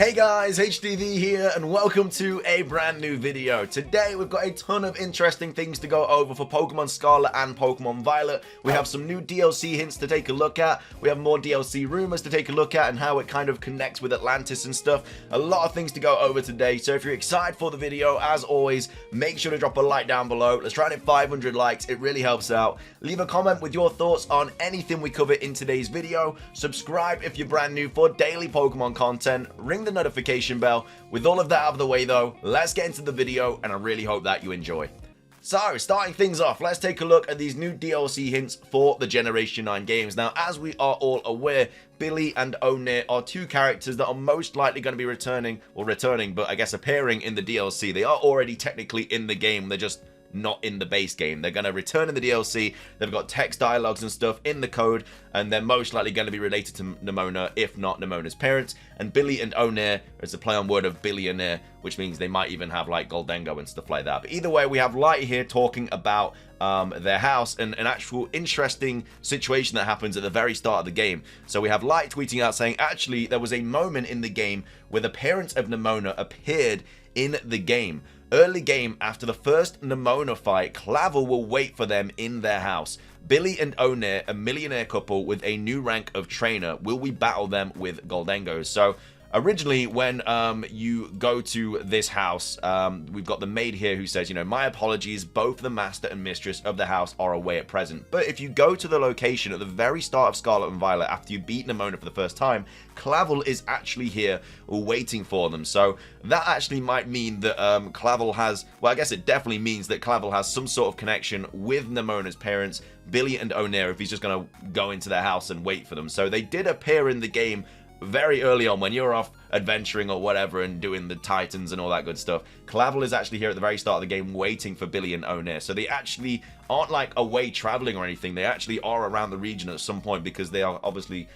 Hey guys, HDvee here and welcome to a brand new video. Today we've got a ton of interesting things to go over for Pokemon Scarlet and Pokemon Violet. We have some new DLC hints to take a look at. We have more DLC rumors to take a look at and how it kind of connects with Atlantis and stuff. A lot of things to go over today, so if you're excited for the video, as always, make sure to drop a like down below. Let's try and hit 500 likes, it really helps out. Leave a comment with your thoughts on anything we cover in today's video. Subscribe if you're brand new for daily Pokemon content. Ring the notification bell. With all of that out of the way though, let's get into the video and I really hope that you enjoy. So, starting things off, let's take a look at these new DLC hints for the Generation 9 games. Now, as we are all aware, Billy and Onir are two characters that are most likely going to be returning, but I guess appearing in the DLC. They are already technically in the game, they're just not in the base game. They're going to return in the DLC. They've got text dialogues and stuff in the code, and they're most likely going to be related to Nemona, if not Nemona's parents. And Billy and Onir is a play on word of billionaire, which means they might even have like Goldengo and stuff like that. But either way, we have Light here talking about their house and an actual interesting situation that happens at the very start of the game. So we have Light tweeting out saying, actually, there was a moment in the game where the parents of Nemona appeared in the game. Early game, after the first Nemona fight, Clavel will wait for them in their house. Billy and Onir, a millionaire couple with a new rank of trainer, will we battle them with Goldengos? So originally, when you go to this house, we've got the maid here who says, you know, my apologies, both the master and mistress of the house are away at present. But if you go to the location at the very start of Scarlet and Violet, after you beat Nemona for the first time, Clavel is actually here waiting for them. So that actually might mean that Clavel has, well, I guess it definitely means that Clavel has some sort of connection with Nemona's parents, Billy and Onir, if he's just going to go into their house and wait for them. So they did appear in the game very early on when you're off adventuring or whatever and doing the Titans and all that good stuff. Clavel is actually here at the very start of the game waiting for Billy and Onir. So they actually aren't like away traveling or anything. They actually are around the region at some point because they are obviously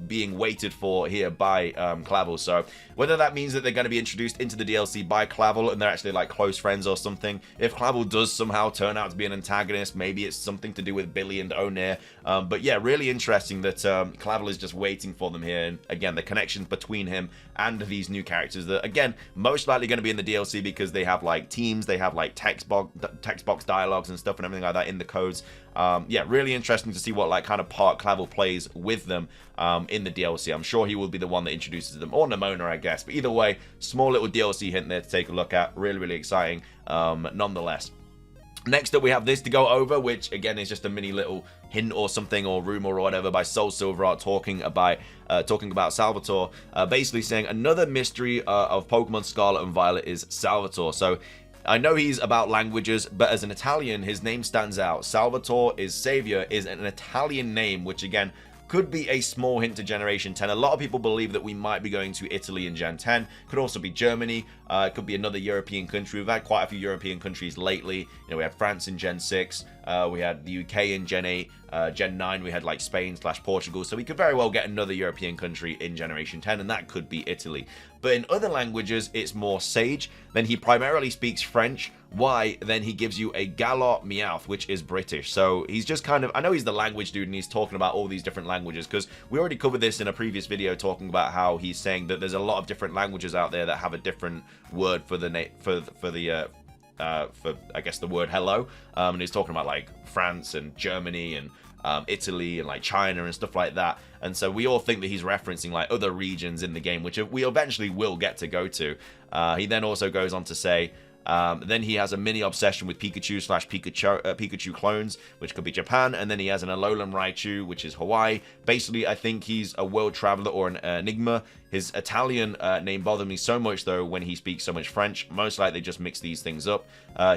being waited for here by Clavel. So whether that means that they're going to be introduced into the DLC by Clavel and they're actually like close friends or something, if Clavel does somehow turn out to be an antagonist, maybe it's something to do with Billy and Onir. But yeah, really interesting that Clavel is just waiting for them here, and again, the connections between him and these new characters that, again, most likely going to be in the DLC because they have like teams, they have like text box dialogues and stuff and everything like that in the codes. Yeah, really interesting to see what like kind of part Clavel plays with them in the DLC. I'm sure he will be the one that introduces them, or Nemona, I guess. But either way, small little DLC hint there to take a look at. Really, really exciting nonetheless. Next up, we have this to go over, which again is just a mini little hint or something, or rumor or whatever, by Soul Silverart talking about Salvatore, basically saying another mystery of Pokemon Scarlet and Violet is Salvatore. So I know he's about languages, but as an Italian, his name stands out. Salvatore is Savior is an Italian name, which again could be a small hint to Generation 10. A lot of people believe that we might be going to Italy in Gen 10. Could also be Germany. It could be another European country. We've had quite a few European countries lately. You know, we had France in Gen 6. We had the UK in Gen 8. Gen 9, we had like Spain/Portugal. So we could very well get another European country in Generation 10, and that could be Italy. But in other languages, it's more Sage. Then he primarily speaks French. Why? Then he gives you a Galot Meowth, which is British. So he's just kind of, I know he's the language dude and he's talking about all these different languages, because we already covered this in a previous video talking about how he's saying that there's a lot of different languages out there that have a different word for the I guess the word hello, and he's talking about like France and Germany and Italy and like China and stuff like that. And so we all think that he's referencing like other regions in the game, which we eventually will get to go to. He then also goes on to say, then he has a mini obsession with Pikachu clones, which could be Japan, and then he has an Alolan Raichu, which is Hawaii. Basically, I think he's a world traveler or an enigma. His Italian name bothered me so much, though, when he speaks so much French. Most likely they just mix these things up.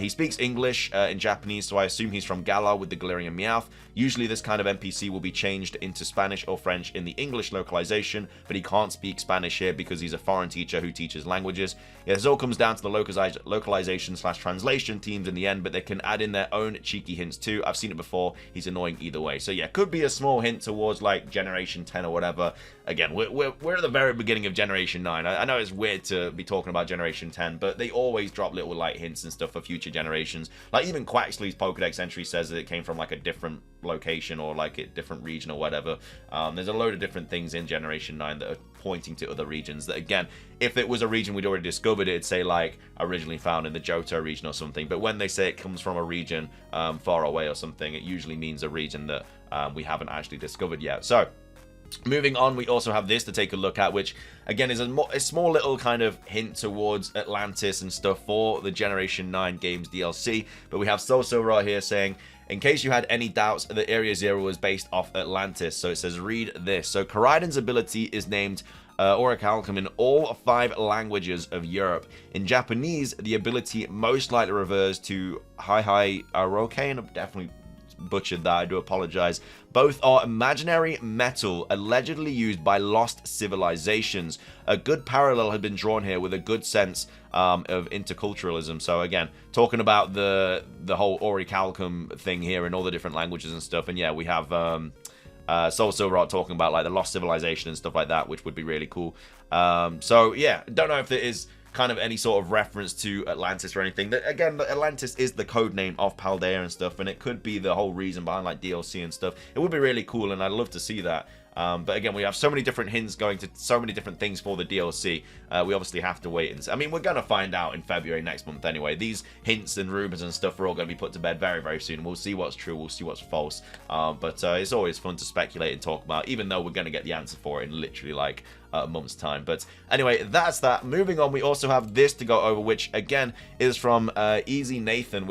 He speaks English in Japanese, so I assume he's from Galar with the Galarian Meowth. Usually this kind of NPC will be changed into Spanish or French in the English localization, but he can't speak Spanish here because he's a foreign teacher who teaches languages. Yeah, this all comes down to the localization/translation teams in the end, but they can add in their own cheeky hints too. I've seen it before. He's annoying either way. So yeah, could be a small hint towards like Generation 10 or whatever. Again, we're at the very beginning of Generation 9. I know it's weird to be talking about Generation 10, but they always drop little like hints and stuff for future generations. Like even Quaxly's Pokedex entry says that it came from like a different location or like a different region or whatever. There's a load of different things in Generation 9 that are pointing to other regions that, again, if it was a region we'd already discovered, it'd say like originally found in the Johto region or something. But when they say it comes from a region far away or something, it usually means a region that we haven't actually discovered yet. So moving on, we also have this to take a look at, which again is a small little kind of hint towards Atlantis and stuff for the Generation 9 games DLC. But we have Salvatore here saying, in case you had any doubts, the Area Zero was based off Atlantis. So it says, read this. So Koraidon's ability is named Orichalcum in all 5 languages of Europe. In Japanese, the ability most likely refers to Hi Aroke, and I've definitely butchered that, I do apologize. Both are imaginary metal allegedly used by lost civilizations. A good parallel had been drawn here with a good sense of interculturalism. So again, talking about the whole Orichalcum thing here in all the different languages and stuff. And yeah, we have Salvatore talking about like the lost civilization and stuff like that, which would be really cool. So yeah, don't know if there is kind of any sort of reference to Atlantis or anything. Again, Atlantis is the code name of Paldea and stuff, and it could be the whole reason behind like DLC and stuff. It would be really cool, and I'd love to see that. But again, we have so many different hints going to so many different things for the DLC. We obviously have to wait and see. I mean, we're going to find out in February next month anyway. These hints and rumors and stuff are all going to be put to bed very, very soon. We'll see what's true. We'll see what's false. But it's always fun to speculate and talk about, even though we're going to get the answer for it in literally like a month's time. But anyway, that's that. Moving on, we also have this to go over, which again is from Easy Nathan,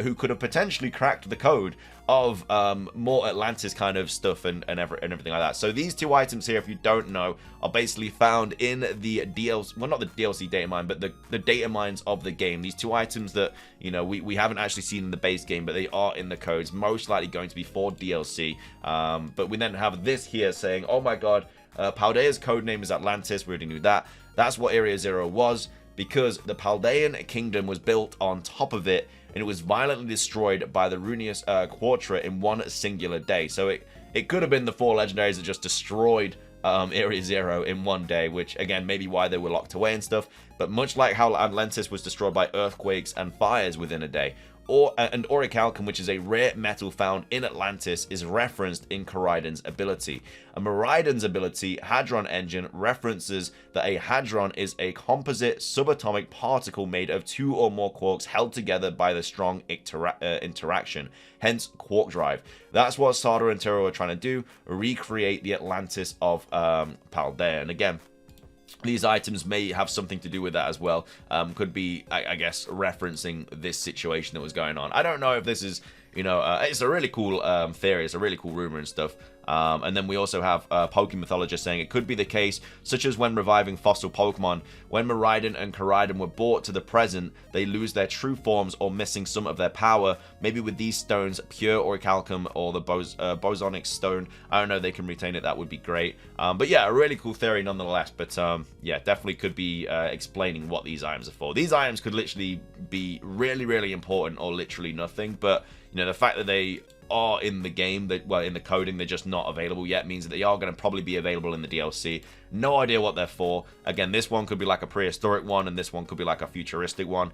who could have potentially cracked the code of more Atlantis kind of stuff and everything like that. So these 2 items here, if you don't know, are basically found in the DLC, well, not the DLC data mine, but the data mines of the game. These 2 items that, you know, we haven't actually seen in the base game, but they are in the codes, most likely going to be for DLC. But we then have this here saying, oh my god, Paldea's code name is Atlantis. We already knew that. That's what Area Zero was, because the Paldean kingdom was built on top of it, and it was violently destroyed by the Runeous Quatra in one singular day. So it could have been the 4 legendaries that just destroyed Area Zero in one day, which again, maybe why they were locked away and stuff. But much like how Atlantis was destroyed by earthquakes and fires within a day, and Orichalcum, which is a rare metal found in Atlantis, is referenced in Koraidon's ability. And Miraidon's ability, Hadron Engine, references that a hadron is a composite subatomic particle made of 2 or more quarks held together by the strong interaction, hence quark drive. That's what Sada and Turo are trying to do, recreate the Atlantis of Paldea. And again, these items may have something to do with that as well. Could be, I guess, referencing this situation that was going on. I don't know if this is, you know, it's a really cool theory. It's a really cool rumor and stuff. And then we also have Pokemon Mythologist saying it could be the case, such as when reviving fossil Pokemon. When Miraidon and Koraidon were brought to the present, they lose their true forms or missing some of their power. Maybe with these stones, Pure Orichalcum or the Bosonic Stone, I don't know, they can retain it. That would be great. But yeah, a really cool theory nonetheless. But yeah, definitely could be explaining what these items are for. These items could literally be really, really important or literally nothing. But, you know, the fact that they are in the game, that, well, in the coding, they're just not available yet, means that they are going to probably be available in the DLC. No idea what they're for. Again, this one could be like a prehistoric one, and this one could be like a futuristic one,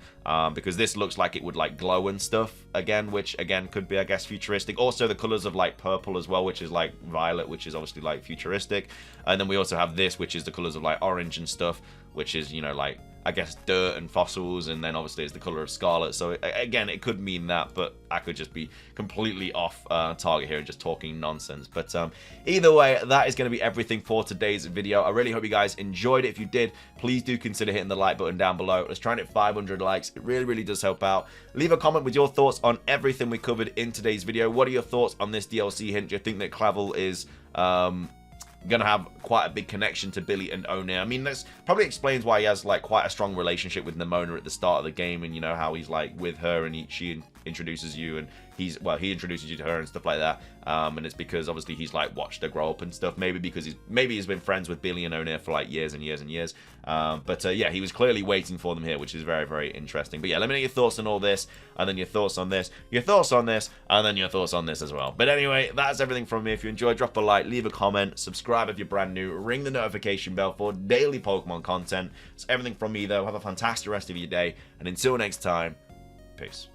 because this looks like it would like glow and stuff again, which again could be, I guess, futuristic. Also the colors of like purple as well, which is like violet, which is obviously like futuristic. And then we also have this, which is the colors of like orange and stuff, which is, you know, like, I guess, dirt and fossils, and then obviously it's the color of Scarlet. So again, it could mean that, but I could just be completely off target here and just talking nonsense. But either way, that is going to be everything for today's video. I really hope you guys enjoyed it. If you did, please do consider hitting the like button down below. Let's try and hit 500 likes. It really, really does help out. Leave a comment with your thoughts on everything we covered in today's video. What are your thoughts on this DLC hint? Do you think that Clavel is gonna have quite a big connection to Billy and Onir? I mean, this probably explains why he has like quite a strong relationship with Nemona at the start of the game, and you know how he's like with her, and she introduces you, and he introduces you to her and stuff like that. And it's because obviously he's like watched her grow up and stuff. Maybe because he's been friends with Billy and Onir for like years and years and years. But yeah, he was clearly waiting for them here, which is very, very interesting. But yeah, let me know your thoughts on all this, and then your thoughts on this, your thoughts on this, and then your thoughts on this as well. But anyway, that's everything from me. If you enjoyed, drop a like, leave a comment, subscribe subscribe if you're brand new, ring the notification bell for daily Pokemon content. It's everything from me, though. Have a fantastic rest of your day, and until next time, peace.